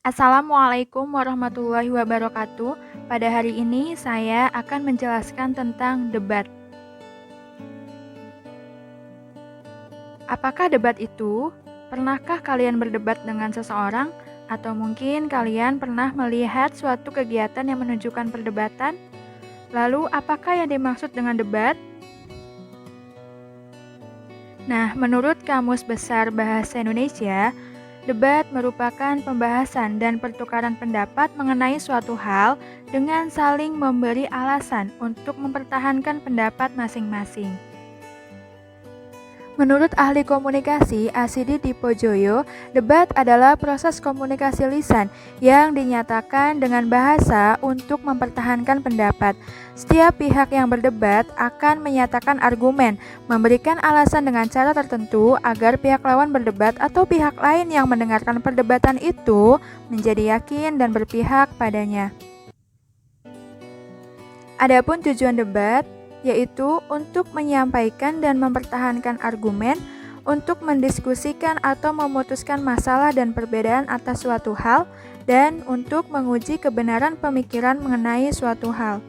Assalamualaikum warahmatullahi wabarakatuh. Pada hari ini saya akan menjelaskan tentang debat. Apakah debat itu? Pernahkah kalian berdebat dengan seseorang? Atau mungkin kalian pernah melihat suatu kegiatan yang menunjukkan perdebatan? Lalu, apakah yang dimaksud dengan debat? Nah, menurut Kamus Besar Bahasa Indonesia, debat merupakan pembahasan dan pertukaran pendapat mengenai suatu hal dengan saling memberi alasan untuk mempertahankan pendapat masing-masing. Menurut ahli komunikasi Asidi Dipojoyo, debat adalah proses komunikasi lisan yang dinyatakan dengan bahasa untuk mempertahankan pendapat. Setiap pihak yang berdebat akan menyatakan argumen, memberikan alasan dengan cara tertentu agar pihak lawan berdebat atau pihak lain yang mendengarkan perdebatan itu menjadi yakin dan berpihak padanya. Adapun tujuan debat yaitu untuk menyampaikan dan mempertahankan argumen, untuk mendiskusikan atau memutuskan masalah dan perbedaan atas suatu hal, dan untuk menguji kebenaran pemikiran mengenai suatu hal.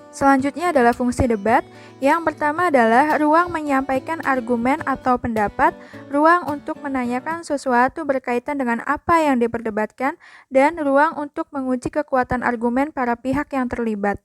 Selanjutnya adalah fungsi debat. Yang pertama adalah ruang menyampaikan argumen atau pendapat, ruang untuk menanyakan sesuatu berkaitan dengan apa yang diperdebatkan, dan ruang untuk menguji kekuatan argumen para pihak yang terlibat.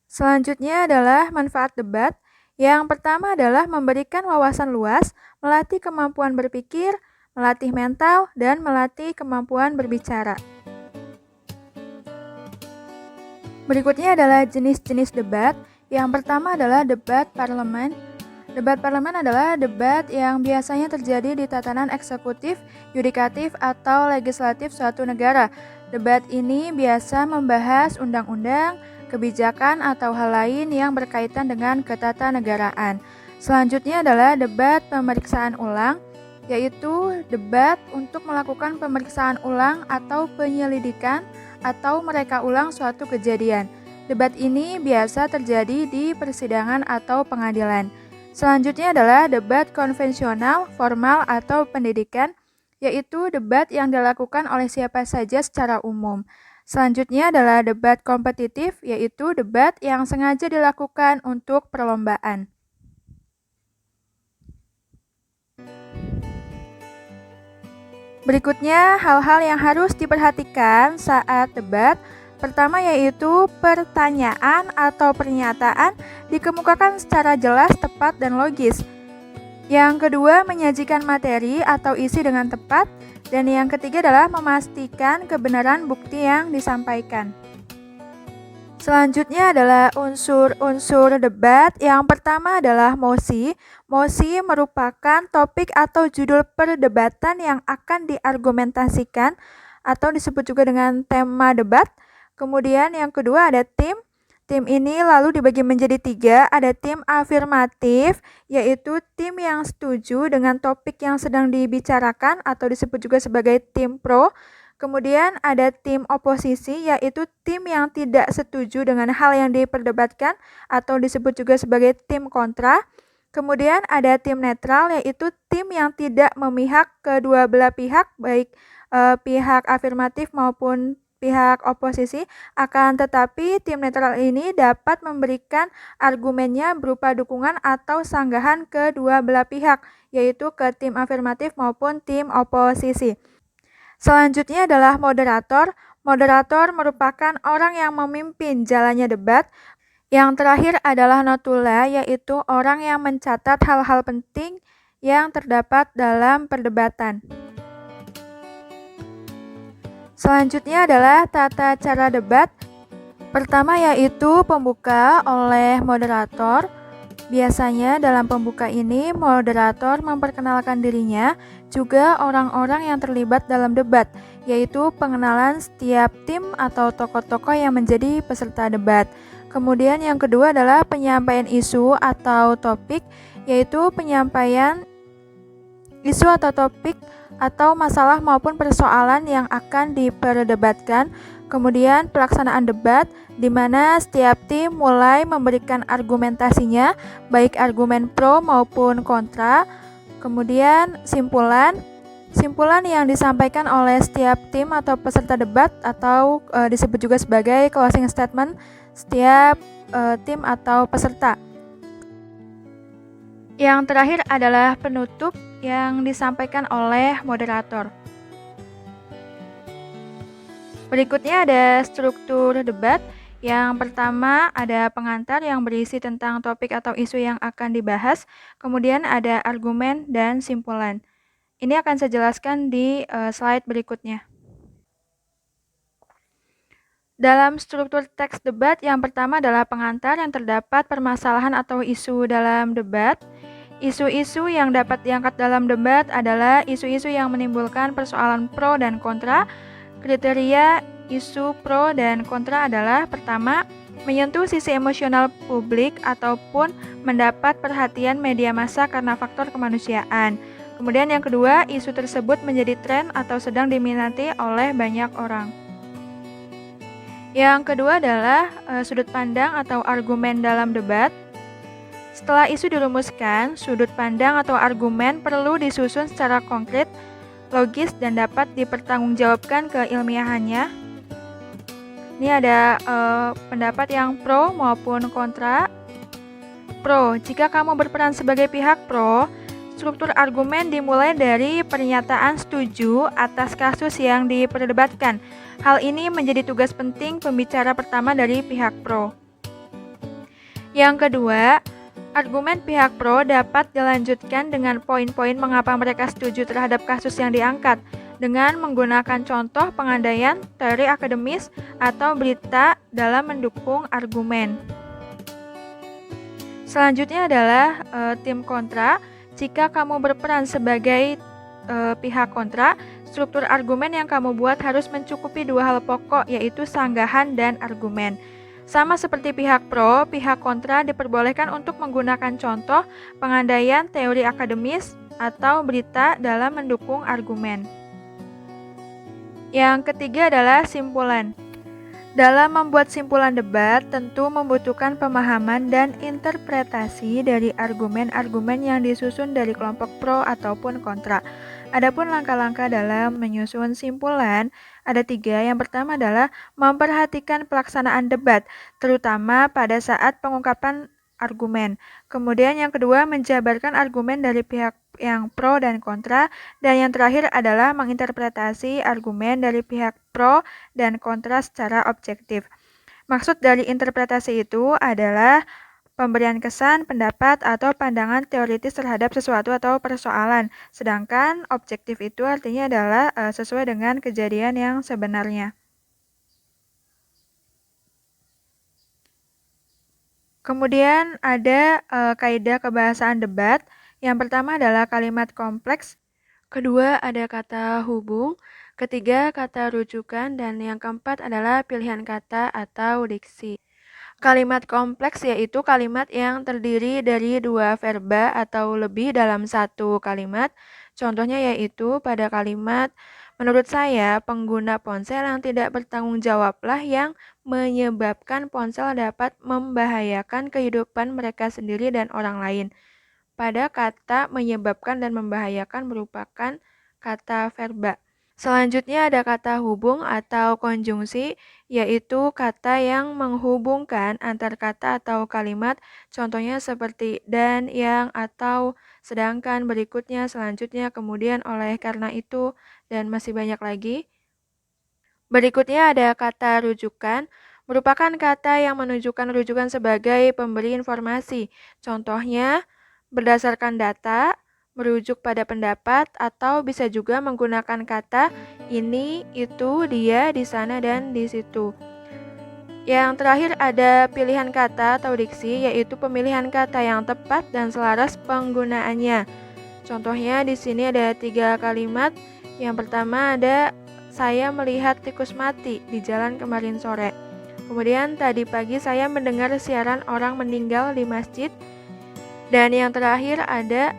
Selanjutnya adalah manfaat debat. Yang pertama adalah memberikan wawasan luas, melatih kemampuan berpikir, melatih mental, dan melatih kemampuan berbicara. Berikutnya adalah jenis-jenis debat. Yang pertama adalah debat parlemen. Debat parlemen adalah debat yang biasanya terjadi di tatanan eksekutif, yudikatif, atau legislatif suatu negara. Debat ini biasa membahas undang-undang, kebijakan, atau hal lain yang berkaitan dengan ketatanegaraan. Selanjutnya adalah debat pemeriksaan ulang, yaitu debat untuk melakukan pemeriksaan ulang atau penyelidikan atau mereka ulang suatu kejadian. Debat ini biasa terjadi di persidangan atau pengadilan. Selanjutnya adalah debat konvensional, formal, atau pendidikan, yaitu debat yang dilakukan oleh siapa saja secara umum. Selanjutnya adalah debat kompetitif, yaitu debat yang sengaja dilakukan untuk perlombaan. Berikutnya, hal-hal yang harus diperhatikan saat debat. Pertama yaitu pertanyaan atau pernyataan dikemukakan secara jelas, tepat, dan logis. Yang kedua, menyajikan materi atau isi dengan tepat. Dan yang ketiga adalah memastikan kebenaran bukti yang disampaikan. Selanjutnya adalah unsur-unsur debat. Yang pertama adalah mosi. Mosi merupakan topik atau judul perdebatan yang akan diargumentasikan atau disebut juga dengan tema debat. Kemudian yang kedua ada tim. Tim ini lalu dibagi menjadi 3. Ada tim afirmatif, yaitu tim yang setuju dengan topik yang sedang dibicarakan atau disebut juga sebagai tim pro. Kemudian ada tim oposisi, yaitu tim yang tidak setuju dengan hal yang diperdebatkan atau disebut juga sebagai tim kontra. Kemudian ada tim netral, yaitu tim yang tidak memihak kedua belah pihak, baik pihak afirmatif maupun pihak oposisi. Akan tetapi tim netral ini dapat memberikan argumennya berupa dukungan atau sanggahan kedua belah pihak, yaitu ke tim afirmatif maupun tim oposisi. Selanjutnya adalah moderator. Moderator merupakan orang yang memimpin jalannya debat. Yang terakhir adalah notula, yaitu orang yang mencatat hal-hal penting yang terdapat dalam perdebatan. Selanjutnya adalah tata cara debat. Pertama yaitu pembuka oleh moderator. Biasanya dalam pembuka ini, moderator memperkenalkan dirinya, juga orang-orang yang terlibat dalam debat, yaitu pengenalan setiap tim atau tokoh-tokoh yang menjadi peserta debat. Kemudian yang kedua adalah penyampaian isu atau topik, yaitu penyampaian isu atau topik atau masalah maupun persoalan yang akan diperdebatkan. Kemudian pelaksanaan debat di mana setiap tim mulai memberikan argumentasinya, baik argumen pro maupun kontra. Kemudian simpulan yang disampaikan oleh setiap tim atau peserta debat atau disebut juga sebagai closing statement setiap tim atau peserta. Yang terakhir adalah penutup yang disampaikan oleh moderator. Berikutnya ada struktur debat. Yang pertama ada pengantar yang berisi tentang topik atau isu yang akan dibahas. Kemudian ada argumen dan simpulan. Ini akan saya jelaskan di slide berikutnya. Dalam struktur teks debat, yang pertama adalah pengantar yang terdapat permasalahan atau isu dalam debat. Isu-isu yang dapat diangkat dalam debat adalah isu-isu yang menimbulkan persoalan pro dan kontra. Kriteria isu pro dan kontra adalah pertama, menyentuh sisi emosional publik ataupun mendapat perhatian media massa karena faktor kemanusiaan. Kemudian yang kedua, isu tersebut menjadi tren atau sedang diminati oleh banyak orang. Yang kedua adalah sudut pandang atau argumen dalam debat. Setelah isu dirumuskan, sudut pandang atau argumen perlu disusun secara konkret, logis, dan dapat dipertanggungjawabkan keilmiahannya. Ini ada pendapat yang pro maupun kontra. Pro, jika kamu berperan sebagai pihak pro, struktur argumen dimulai dari pernyataan setuju atas kasus yang diperdebatkan. Hal ini menjadi tugas penting pembicara pertama dari pihak pro. Yang kedua, argumen pihak pro dapat dilanjutkan dengan poin-poin mengapa mereka setuju terhadap kasus yang diangkat dengan menggunakan contoh pengandaian, teori akademis, atau berita dalam mendukung argumen. Selanjutnya adalah tim kontra. Jika kamu berperan sebagai pihak kontra, struktur argumen yang kamu buat harus mencukupi dua hal pokok, yaitu sanggahan dan argumen. Sama seperti pihak pro, pihak kontra diperbolehkan untuk menggunakan contoh, pengandaian, teori akademis, atau berita dalam mendukung argumen. Yang ketiga adalah simpulan. Dalam membuat simpulan debat, tentu membutuhkan pemahaman dan interpretasi dari argumen-argumen yang disusun dari kelompok pro ataupun kontra. Adapun langkah-langkah dalam menyusun simpulan ada 3. Yang pertama adalah memperhatikan pelaksanaan debat, terutama pada saat pengungkapan argumen. Kemudian yang kedua, menjabarkan argumen dari pihak yang pro dan kontra. Dan yang terakhir adalah menginterpretasi argumen dari pihak pro dan kontra secara objektif. Maksud dari interpretasi itu adalah pemberian kesan, pendapat, atau pandangan teoritis terhadap sesuatu atau persoalan. Sedangkan objektif itu artinya adalah sesuai dengan kejadian yang sebenarnya. Kemudian ada kaidah kebahasaan debat. Yang pertama adalah kalimat kompleks. Kedua ada kata hubung. Ketiga kata rujukan. Dan yang keempat adalah pilihan kata atau diksi. Kalimat kompleks yaitu kalimat yang terdiri dari 2 verba atau lebih dalam satu kalimat. Contohnya yaitu pada kalimat, menurut saya pengguna ponsel yang tidak bertanggung jawablah yang menyebabkan ponsel dapat membahayakan kehidupan mereka sendiri dan orang lain. Pada kata menyebabkan dan membahayakan merupakan kata verba. Selanjutnya ada kata hubung atau konjungsi, yaitu kata yang menghubungkan antar kata atau kalimat, contohnya seperti dan, yang, atau, sedangkan, berikutnya, selanjutnya, kemudian, oleh, karena itu, dan masih banyak lagi. Berikutnya ada kata rujukan, merupakan kata yang menunjukkan rujukan sebagai pemberi informasi, contohnya berdasarkan data, merujuk pada pendapat, atau bisa juga menggunakan kata ini, itu, dia, di sana, dan di situ. Yang terakhir ada pilihan kata atau diksi, yaitu pemilihan kata yang tepat dan selaras penggunaannya. Contohnya di sini ada 3 kalimat. Yang pertama ada saya melihat tikus mati di jalan kemarin sore. Kemudian tadi pagi saya mendengar siaran orang meninggal di masjid. Dan yang terakhir ada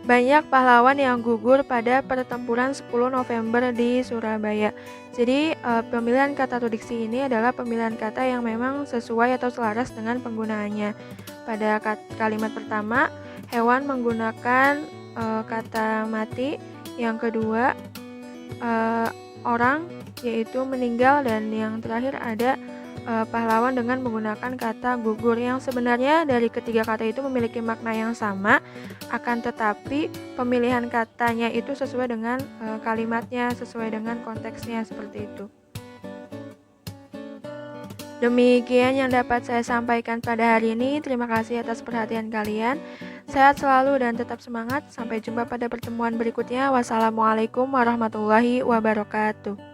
banyak pahlawan yang gugur pada pertempuran 10 November di Surabaya. Jadi pemilihan kata atau diksi ini adalah pemilihan kata yang memang sesuai atau selaras dengan penggunaannya. Pada kalimat pertama, hewan menggunakan kata mati. Yang kedua, orang yaitu meninggal, dan yang terakhir ada pahlawan dengan menggunakan kata gugur, yang sebenarnya dari ketiga kata itu memiliki makna yang sama, akan tetapi pemilihan katanya itu sesuai dengan kalimatnya, sesuai dengan konteksnya, seperti itu. Demikian yang dapat saya sampaikan pada hari ini. Terima kasih atas perhatian kalian. Sehat selalu dan tetap semangat. Sampai jumpa pada pertemuan berikutnya. Wassalamualaikum warahmatullahi wabarakatuh.